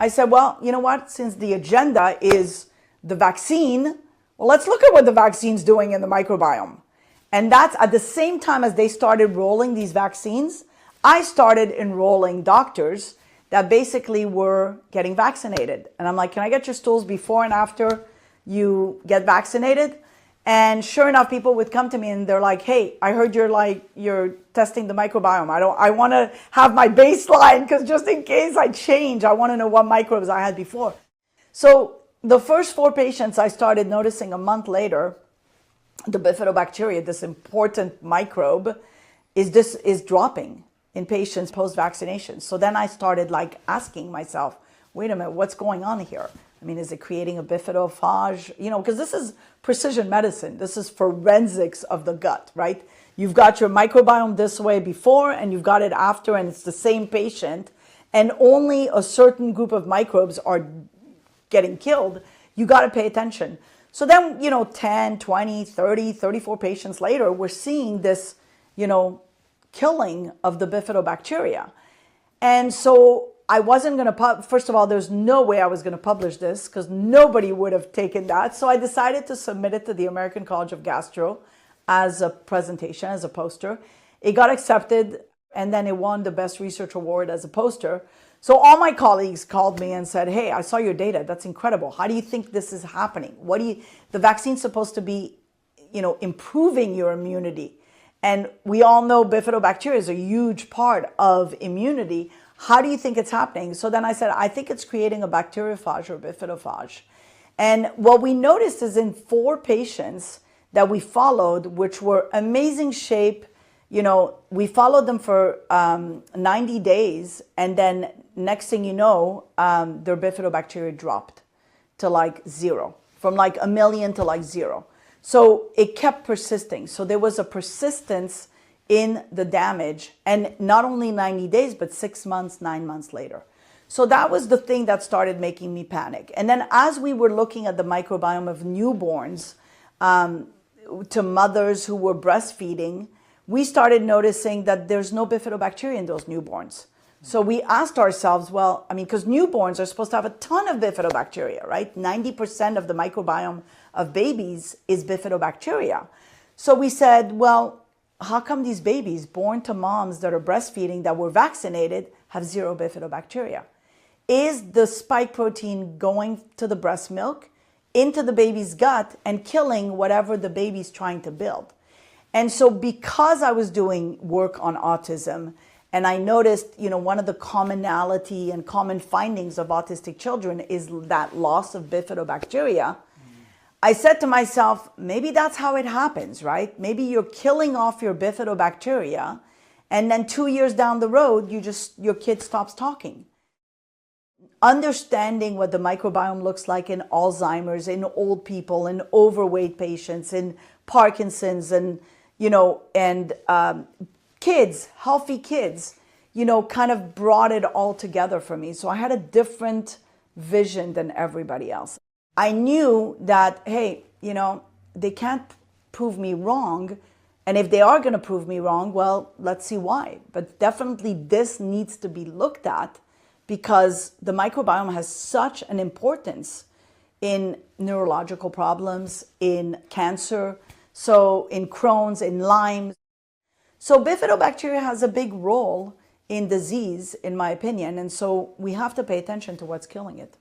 I said, well, you know what? Since the agenda is the vaccine, well, let's look at what the vaccine's doing in the microbiome. And that's at the same time as they started rolling these vaccines, I started enrolling doctors that basically were getting vaccinated. And I'm like, can I get your stools before and after you get vaccinated? And sure enough, people would come to me and they're like, hey, I heard you're testing the microbiome. I want to have my baseline because just in case I change, I want to know what microbes I had before. So the first 4 patients I started noticing a month later, the bifidobacteria, this important microbe, is dropping in patients post-vaccination. So then I started asking myself, wait a minute, what's going on here? I mean, is it creating a bifidophage? You know, because this is precision medicine. This is forensics of the gut, right? You've got your microbiome this way before and you've got it after, and it's the same patient, and only a certain group of microbes are getting killed. You got to pay attention. So then, 10, 20, 30, 34 patients later, we're seeing this, killing of the bifidobacteria. And so I wasn't going to, first of all, there's no way I was going to publish this because nobody would have taken that. So I decided to submit it to the American College of Gastro as a presentation, as a poster. It got accepted, and then it won the Best Research Award as a poster. So all my colleagues called me and said, hey, I saw your data. That's incredible. How do you think this is happening? The vaccine's supposed to be, improving your immunity. And we all know bifidobacteria is a huge part of immunity. How do you think it's happening? So then I said, I think it's creating a bacteriophage or bifidophage. And what we noticed is in 4 patients that we followed, which were amazing shape, we followed them for 90 days. And then next thing you know, their bifidobacteria dropped to 0, from 1 million to 0. So it kept persisting. So there was a persistence in the damage, and not only 90 days, but 6 months, 9 months later. So that was the thing that started making me panic. And then as we were looking at the microbiome of newborns, to mothers who were breastfeeding, we started noticing that there's no bifidobacteria in those newborns. So we asked ourselves, well, because newborns are supposed to have a ton of bifidobacteria, right? 90% of the microbiome of babies is bifidobacteria. So we said, well, how come these babies born to moms that are breastfeeding that were vaccinated have 0 bifidobacteria? Is the spike protein going to the breast milk, into the baby's gut, and killing whatever the baby's trying to build? And so because I was doing work on autism, and I noticed, one of the commonality and common findings of autistic children is that loss of bifidobacteria. I said to myself, maybe that's how it happens, right? Maybe you're killing off your bifidobacteria, and then 2 years down the road, your kid stops talking. Understanding what the microbiome looks like in Alzheimer's, in old people, in overweight patients, in Parkinson's, and kids, healthy kids, kind of brought it all together for me. So I had a different vision than everybody else. I knew that, hey, they can't prove me wrong. And if they are going to prove me wrong, well, let's see why. But definitely this needs to be looked at because the microbiome has such an importance in neurological problems, in cancer, so in Crohn's, in Lyme. So bifidobacteria has a big role in disease, in my opinion, and so we have to pay attention to what's killing it.